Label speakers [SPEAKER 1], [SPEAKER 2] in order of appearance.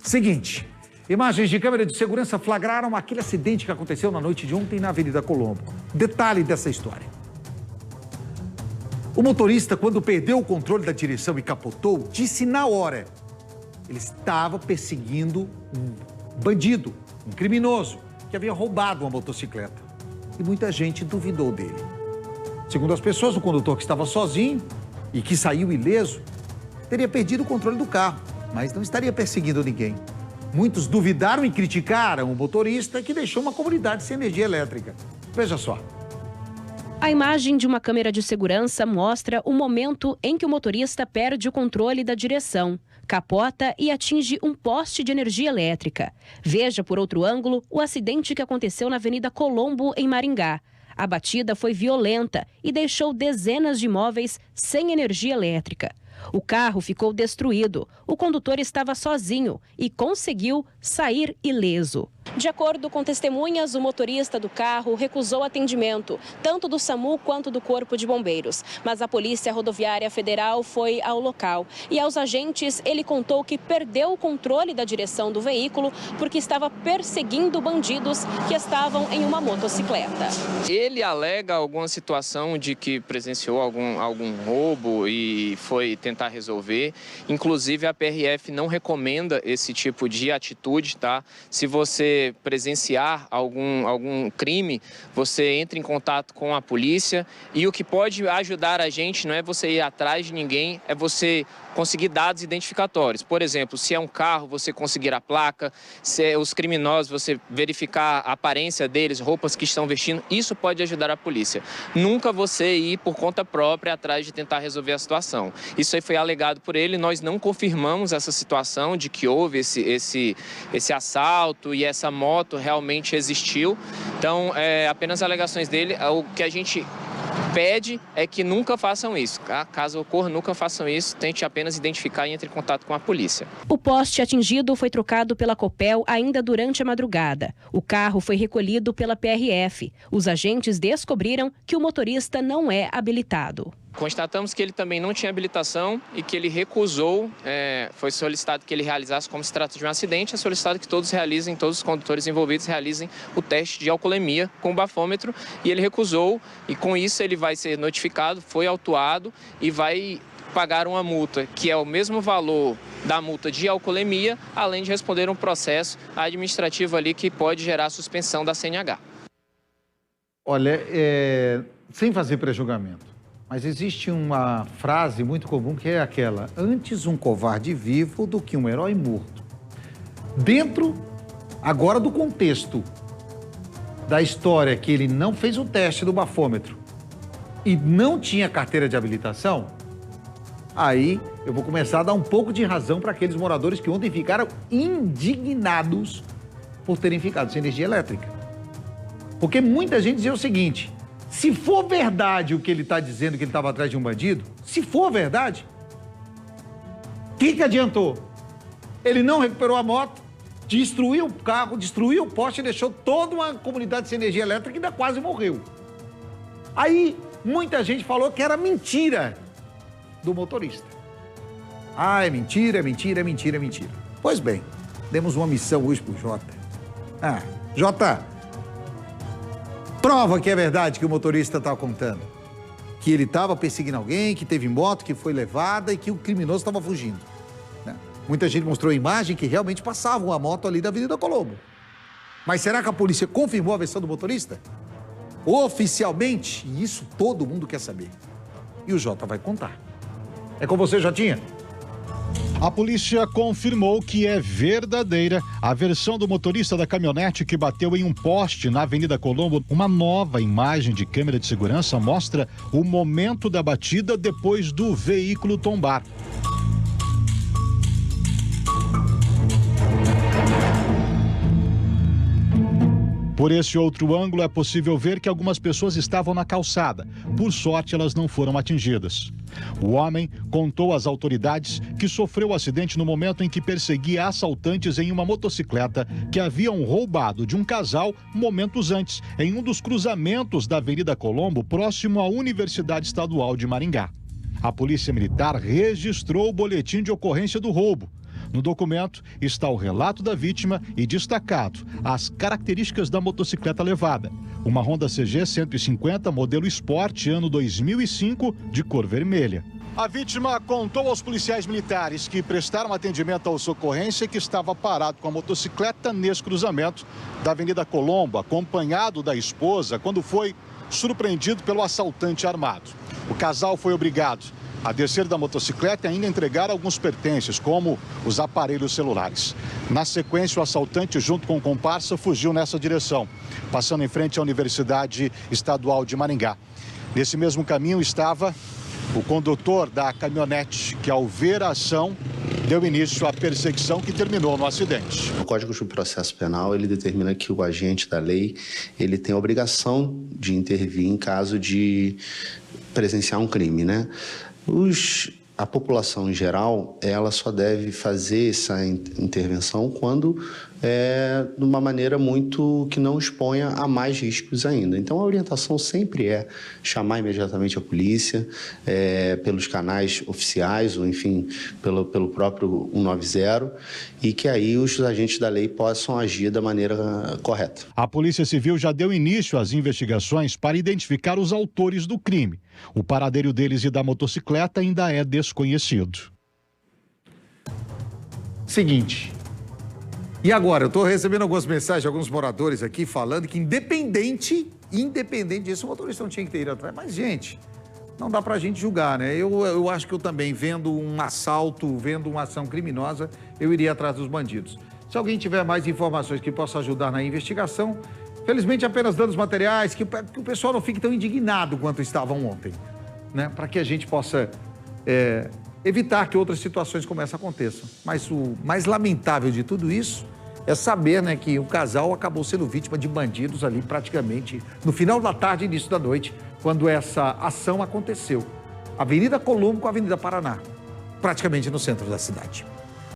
[SPEAKER 1] Seguinte, imagens de câmera de segurança flagraram aquele acidente que aconteceu na noite de ontem na Avenida Colombo. Detalhe dessa história. O motorista, quando perdeu o controle da direção e capotou, disse na hora: ele estava perseguindo um bandido, um criminoso, que havia roubado uma motocicleta. E muita gente duvidou dele. Segundo as pessoas, o condutor que estava sozinho e que saiu ileso teria perdido o controle do carro, mas não estaria perseguindo ninguém. Muitos duvidaram e criticaram o motorista, que deixou uma comunidade sem energia elétrica. Veja só.
[SPEAKER 2] A imagem de uma câmera de segurança mostra o momento em que o motorista perde o controle da direção, capota e atinge um poste de energia elétrica. Veja, por outro ângulo, o acidente que aconteceu na Avenida Colombo, em Maringá. A batida foi violenta e deixou dezenas de imóveis sem energia elétrica. O carro ficou destruído. O condutor estava sozinho e conseguiu sair ileso. De acordo com testemunhas, o motorista do carro recusou atendimento, tanto do SAMU quanto do Corpo de Bombeiros. Mas a Polícia Rodoviária Federal foi ao local e aos agentes ele contou que perdeu o controle da direção do veículo porque estava perseguindo bandidos que estavam em uma motocicleta.
[SPEAKER 3] Ele alega alguma situação de que presenciou algum roubo e foi tentar resolver. Inclusive, a PRF não recomenda esse tipo de atitude, tá? Se você presenciar algum crime, você entra em contato com a polícia, e o que pode ajudar a gente não é você ir atrás de ninguém, é você conseguir dados identificatórios. Por exemplo, se é um carro, você conseguir a placa, se é os criminosos, você verificar a aparência deles, roupas que estão vestindo, isso pode ajudar a polícia. Nunca você ir por conta própria atrás de tentar resolver a situação. Isso aí foi alegado por ele, nós não confirmamos essa situação de que houve esse assalto e essa moto realmente existiu. Então, apenas alegações dele. O que a gente pede é que nunca façam isso. Caso ocorra, nunca façam isso. Tente apenas identificar e entre em contato com a polícia.
[SPEAKER 2] O poste atingido foi trocado pela Copel ainda durante a madrugada. O carro foi recolhido pela PRF. Os agentes descobriram que o motorista não é habilitado.
[SPEAKER 3] Constatamos que ele também não tinha habilitação e que ele recusou, foi solicitado que ele realizasse, como se trata de um acidente, é solicitado que todos os condutores envolvidos realizem o teste de alcoolemia com o bafômetro, e ele recusou, e com isso ele vai ser notificado, foi autuado e vai pagar uma multa, que é o mesmo valor da multa de alcoolemia, além de responder um processo administrativo ali que pode gerar suspensão da CNH.
[SPEAKER 1] Olha, sem fazer pré-julgamento, mas existe uma frase muito comum que é aquela: antes um covarde vivo do que um herói morto. Dentro, agora, do contexto da história, que ele não fez o teste do bafômetro e não tinha carteira de habilitação, aí eu vou começar a dar um pouco de razão para aqueles moradores que ontem ficaram indignados por terem ficado sem energia elétrica. Porque muita gente dizia o seguinte: se for verdade o que ele está dizendo, que ele estava atrás de um bandido, se for verdade, o que adiantou? Ele não recuperou a moto, destruiu o carro, destruiu o poste e deixou toda uma comunidade sem energia elétrica e ainda quase morreu. Aí, muita gente falou que era mentira do motorista. Ah, é mentira, é mentira, é mentira, é mentira. Pois bem, demos uma missão hoje pro Jota. Jota, prova que é verdade que o motorista estava contando. Que ele estava perseguindo alguém, que teve moto, que foi levada e que o criminoso estava fugindo. Né? Muita gente mostrou a imagem que realmente passava uma moto ali da Avenida Colombo. Mas será que a polícia confirmou a versão do motorista? Oficialmente? E isso todo mundo quer saber. E o Jota vai contar. É com você, Jotinha.
[SPEAKER 4] A polícia confirmou que é verdadeira a versão do motorista da caminhonete que bateu em um poste na Avenida Colombo. Uma nova imagem de câmera de segurança mostra o momento da batida depois do veículo tombar. Por esse outro ângulo, é possível ver que algumas pessoas estavam na calçada. Por sorte, elas não foram atingidas. O homem contou às autoridades que sofreu o acidente no momento em que perseguia assaltantes em uma motocicleta que haviam roubado de um casal momentos antes, em um dos cruzamentos da Avenida Colombo, próximo à Universidade Estadual de Maringá. A Polícia Militar registrou o boletim de ocorrência do roubo. No documento está o relato da vítima e destacado as características da motocicleta levada. Uma Honda CG 150 modelo Sport, ano 2005, de cor vermelha. A vítima contou aos policiais militares que prestaram atendimento à socorrência que estava parado com a motocicleta nesse cruzamento da Avenida Colombo, acompanhado da esposa, quando foi surpreendido pelo assaltante armado. O casal foi obrigado a descer da motocicleta e ainda entregar alguns pertences, como os aparelhos celulares. Na sequência, o assaltante, junto com o comparsa, fugiu nessa direção, passando em frente à Universidade Estadual de Maringá. Nesse mesmo caminho estava o condutor da caminhonete, que, ao ver a ação, deu início à perseguição que terminou no acidente.
[SPEAKER 5] O Código de Processo Penal, ele determina que o agente da lei, ele tem a obrigação de intervir em caso de presenciar um crime, né? A população em geral, ela só deve fazer essa intervenção quando de uma maneira muito que não exponha a mais riscos ainda. Então, a orientação sempre é chamar imediatamente a polícia, pelos canais oficiais, ou enfim, pelo próprio 190, e que aí os agentes da lei possam agir da maneira correta.
[SPEAKER 4] A Polícia Civil já deu início às investigações para identificar os autores do crime. O paradeiro deles e da motocicleta ainda é desconhecido.
[SPEAKER 1] Seguinte. E agora, eu estou recebendo algumas mensagens de alguns moradores aqui falando que independente disso, o motorista não tinha que ter ido atrás. Mas, gente, não dá pra gente julgar, né? Eu acho que eu também, vendo um assalto, vendo uma ação criminosa, eu iria atrás dos bandidos. Se alguém tiver mais informações que possa ajudar na investigação, felizmente apenas danos materiais, que o pessoal não fique tão indignado quanto estavam ontem, né? Para que a gente possa evitar que outras situações como essa aconteçam. Mas o mais lamentável de tudo isso é saber, né, que o casal acabou sendo vítima de bandidos ali praticamente no final da tarde e início da noite, quando essa ação aconteceu. Avenida Colombo com a Avenida Paraná, praticamente no centro da cidade.